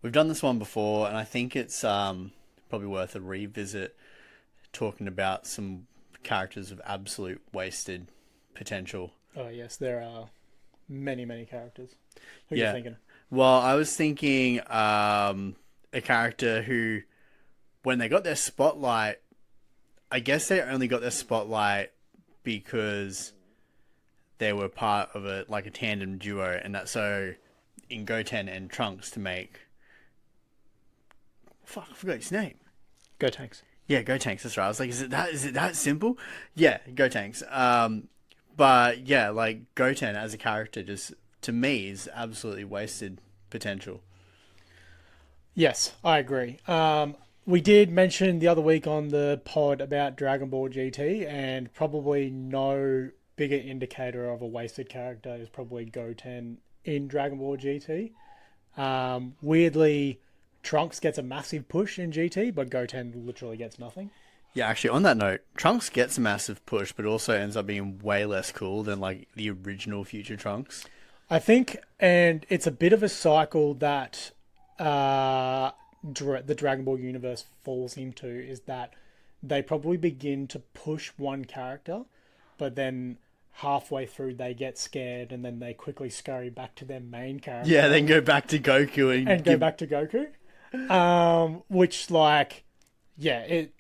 we've done this one before, and I think it's probably worth a revisit, talking about some characters of absolute wasted potential. Oh yes, there are many characters. Who are you Yeah. thinking? Well, I was thinking a character who, when they got their spotlight, I guess they only got their spotlight because they were part of a tandem duo, and that's so in Goten and Trunks to make. Fuck, I forgot his name. Go Tanks. Yeah, Go Tanks. That's right. I was like, is it that simple? Yeah, Go Tanks. But yeah, like Goten as a character, just to me is absolutely wasted potential. Yes, I agree. We did mention the other week on the pod about Dragon Ball GT, and probably no bigger indicator of a wasted character is probably Goten in Dragon Ball GT. Weirdly, Trunks gets a massive push in GT, but Goten literally gets nothing. Yeah, actually, on that note, Trunks gets a massive push, but also ends up being way less cool than like the original Future Trunks. I think, and it's a bit of a cycle that uh, the Dragon Ball universe falls into is that they probably begin to push one character, but then halfway through they get scared and then they quickly scurry back to their main Yeah, character then go back to Goku and and go give. back to Goku. Which like, yeah, it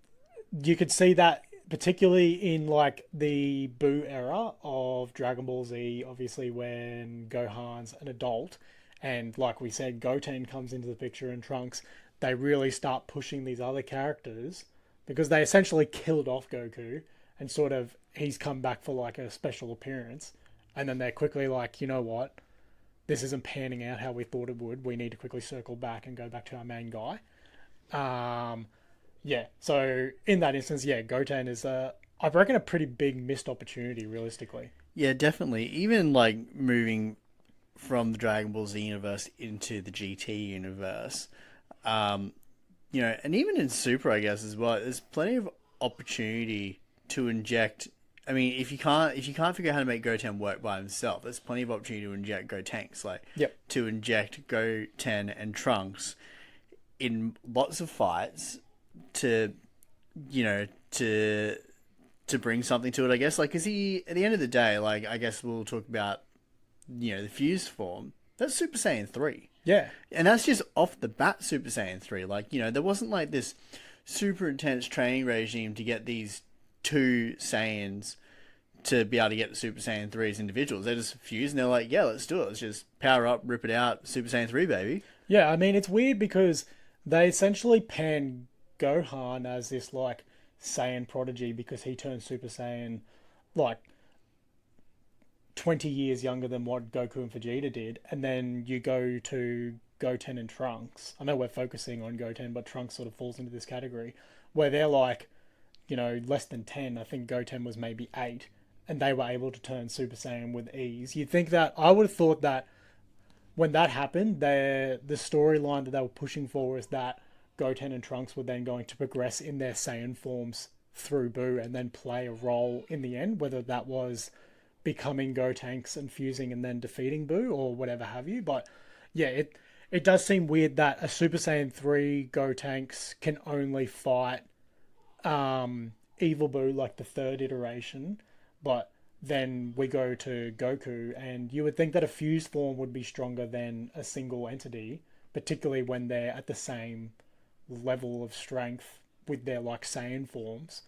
you could see that particularly in like the Boo era of Dragon Ball Z, obviously when Gohan's an adult, and like we said, Goten comes into the picture and Trunks, they really start pushing these other characters because they essentially killed off Goku and sort of he's come back for like a special appearance, and then they're quickly like, you know what, this isn't panning out how we thought it would. We need to quickly circle back and go back to our main guy. Um, yeah. So in that instance, yeah, Goten is I reckon a pretty big missed opportunity, realistically. Yeah, definitely. Even like moving from the Dragon Ball Z universe into the GT universe, um, and even in Super, I guess as well. There's plenty of opportunity to inject. I mean, if you can't figure out how to make Goten work by himself, there's plenty of opportunity to inject Gotenks, like Yep. to inject Goten and Trunks in lots of fights to you know to to bring something to it. I guess like because he at the end of the day, like I guess we'll talk about the fused form. That's Super Saiyan 3. Yeah. And that's just off the bat Super Saiyan 3. Like, there wasn't like this super intense training regime to get these two Saiyans to be able to get the Super Saiyan 3 as individuals. They just fused and they're like, yeah, let's do it. Let's just power up, rip it out, Super Saiyan 3, baby. Yeah. I mean, it's weird because they essentially pan Gohan as this like Saiyan prodigy because he turned Super Saiyan like 20 years younger than what Goku and Vegeta did. And then you go to Goten and Trunks. I know we're focusing on Goten, but Trunks sort of falls into this category where they're like, less than 10. I think Goten was maybe 8. And they were able to turn Super Saiyan with ease. You'd think that, I would have thought that when that happened, the storyline that they were pushing for was that Goten and Trunks were then going to progress in their Saiyan forms through Buu and then play a role in the end, whether that was becoming Gotenks and fusing and then defeating Buu or whatever have you. But yeah, it does seem weird that a Super Saiyan 3 Gotenks can only fight Evil Buu like the third iteration, but then we go to Goku and you would think that a fused form would be stronger than a single entity, particularly when they're at the same level of strength with their like Saiyan forms.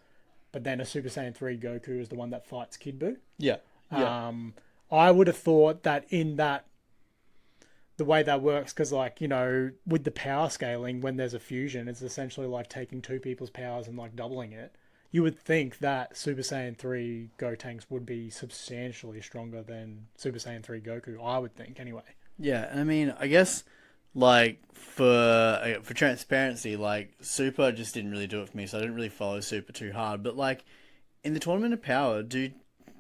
But then a Super Saiyan 3 Goku is the one that fights Kid Buu. Yeah. Yeah. Um, I would have thought that in that the way that works, because like with the power scaling, when there's a fusion, it's essentially like taking two people's powers and like doubling it. You would think that Super Saiyan 3 Gotenks would be substantially stronger than Super Saiyan 3 Goku. I would think anyway. Yeah, and I mean, I guess like for transparency, like Super just didn't really do it for me, so I didn't really follow Super too hard. But like in the Tournament of Power, do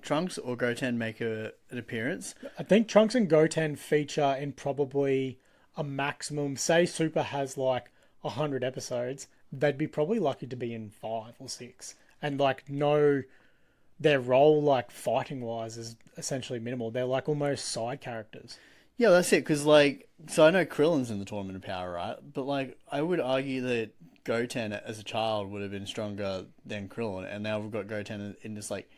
Trunks or Goten make an appearance? I think Trunks and Goten feature in probably a maximum. Say Super has like 100 episodes, they'd be probably lucky to be in 5 or 6, and like no, their role like fighting wise is essentially minimal. They're like almost side characters. Yeah, that's it. Because like, so I know Krillin's in the Tournament of Power, right? But like, I would argue that Goten as a child would have been stronger than Krillin, and now we've got Goten in this like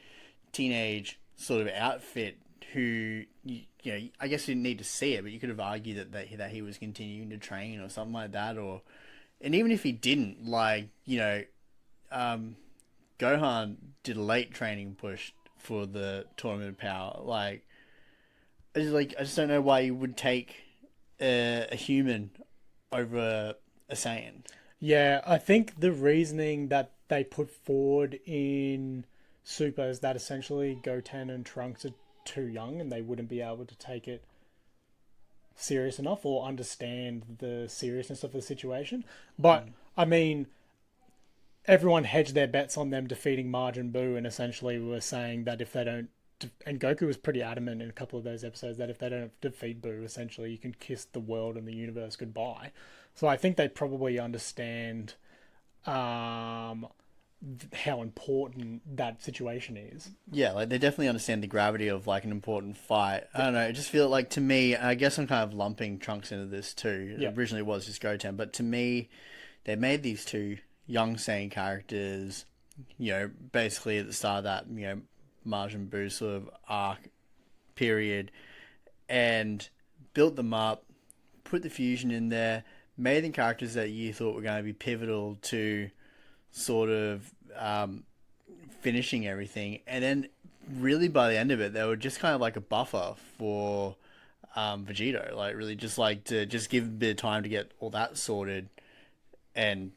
teenage sort of outfit. Who you know, I guess you didn't need to see it, but you could have argued that he was continuing to train or something like that, or and even if he didn't, like um, Gohan did a late training push for the Tournament of Power. I just don't know why you would take a human over a Saiyan. Yeah, I think the reasoning that they put forward in Super is that essentially Goten and Trunks are too young and they wouldn't be able to take it serious enough or understand the seriousness of the situation. But I mean, everyone hedged their bets on them defeating Majin Buu, and essentially were saying that if they don't, and Goku was pretty adamant in a couple of those episodes that if they don't defeat Buu, essentially you can kiss the world and the universe goodbye. So I think they probably understand how important that situation is. Yeah, like they definitely understand the gravity of like an important fight. I don't know. I just feel like to me, I guess I'm kind of lumping Trunks into this too. Yeah. Originally it was just Goten, but to me, they made these two young Saiyan characters. Basically at the start of that Majin Buu sort of arc period, and built them up, put the fusion in there, made them characters that you thought were going to be pivotal to sort of finishing everything, and then really by the end of it they were just kind of like a buffer for Vegito, like really just like to just give a bit of time to get all that sorted and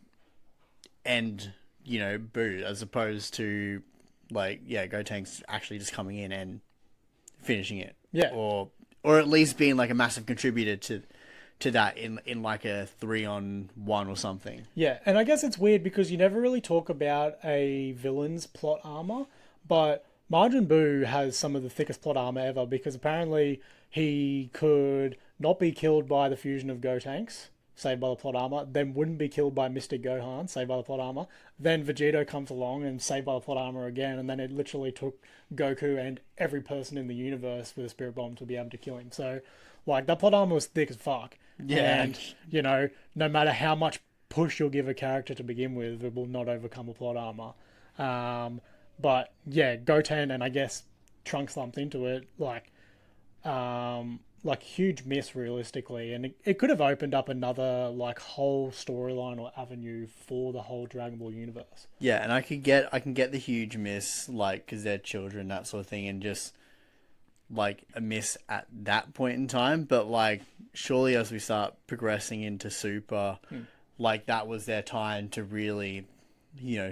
Boo, as opposed to like Gotenks actually just coming in and finishing it, Yeah. or at least being like a massive contributor to that in like a 3-on-1 or something. Yeah, and I guess it's weird because you never really talk about a villain's plot armor, but Majin Buu has some of the thickest plot armor ever because apparently he could not be killed by the fusion of Gotenks, saved by the plot armor, then wouldn't be killed by Mystic Gohan, saved by the plot armor. Then Vegito comes along and saved by the plot armor again, and then it literally took Goku and every person in the universe with a spirit bomb to be able to kill him. So, like, that plot armor was thick as fuck. Yeah. And, no matter how much push you'll give a character to begin with, it will not overcome a plot armor. But, yeah, Goten and I guess Trunks lumped into it, huge miss realistically, and it could have opened up another like whole storyline or avenue for the whole Dragon Ball universe. Yeah, and I can get the huge miss, like, because they're children, that sort of thing, and just like a miss at that point in time. But like, surely as we start progressing into Super, like that was their time to really,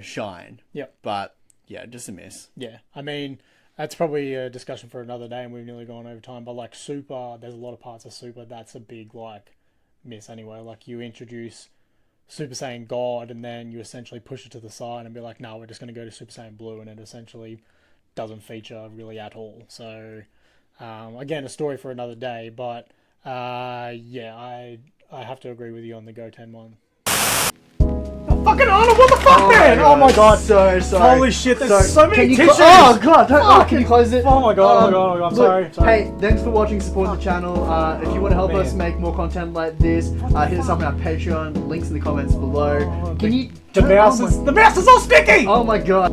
shine. Yep. But yeah, just a miss. Yeah, I mean, that's probably a discussion for another day, and we've nearly gone over time. But like Super, there's a lot of parts of Super that's a big like miss anyway. Like you introduce Super Saiyan God, and then you essentially push it to the side and be like, no, we're just going to go to Super Saiyan Blue, and it essentially doesn't feature really at all. So again, a story for another day. But yeah, I have to agree with you on the Goten one. Fucking Arnold, what the fuck, man? Oh my god. So sorry. Holy shit, there's so many tissues. Oh god, can you close it? Oh my god, I'm sorry. Hey, thanks for watching, support the channel. If you want to help us make more content like this, hit us up on our Patreon, links in the comments below. The mouse is all sticky! Oh my god.